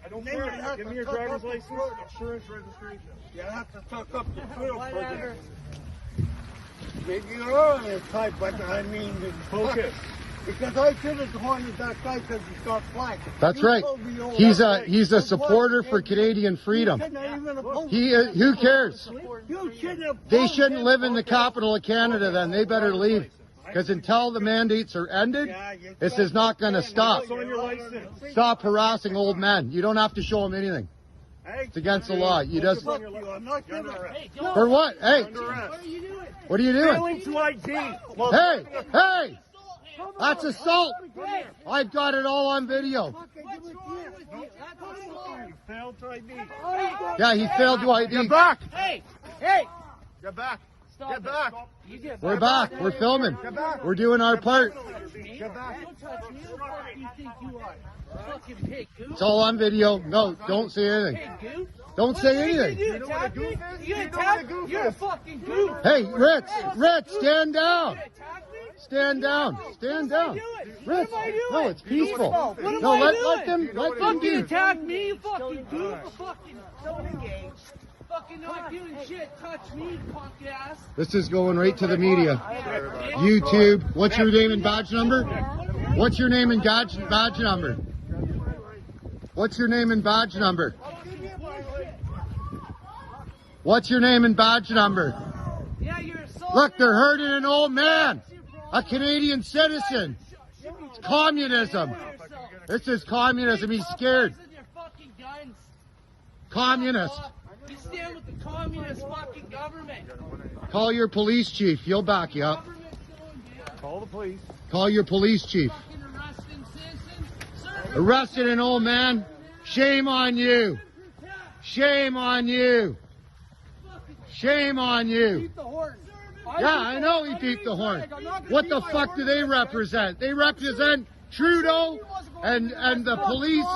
I don't care. Give me your driver's license. Insurance registration. You have to tuck up the thrill for this. Maybe you're on this type, but I mean, Focus. Because I should have horned that guy because he got flack. That's right. He's a supporter for Canadian freedom. Who cares? They shouldn't live in the capital of Canada then. They better leave. Because until the mandates are ended, this is not going to stop. Stop harassing old men. You don't have to show them anything. It's against the law. You just... For what? Hey! What are you doing? Failing to ID. Hey! Hey! That's assault! I've got it all on video. You failed to ID. Yeah, he failed to ID. Get back! Hey! Hey! Get back! Get back! We're back. We're filming. We're doing our part. Get back! Don't touch me. Who the fuck do you think you are? Fucking pig, goof. It's all on video. No, don't say anything. Pig, goof. Don't say anything. You attack me? You attack me? You're a fucking goof. Hey, Ritz, stand down. You attack me? Stand down. Stand down. Ritz, What am I doing? no, it's peaceful. What am No, I let doing? them Fucking do. attack me, you fucking goof. Fucking fucking not doing shit. Touch me, punk ass. This is going right to the media. YouTube. What's your name and badge number? What's your name and badge number? What's your name and badge number? What's your name and badge number? Yeah, you're assaulting. Look, they're hurting an old man, a Canadian citizen. It's communism. This is communism. He's scared. Communist. You stand with the communist fucking government. Call your police chief. He'll back you up. Call the police. Call your police chief. Fucking arresting citizens. Arrested an old man. Shame on you. Shame on you. Shame on you. Yeah, I know he beat the horn. What the fuck do they represent? They represent Trudeau and the police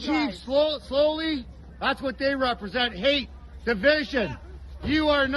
chief slowly. That's what they represent. Hate, division. You are not.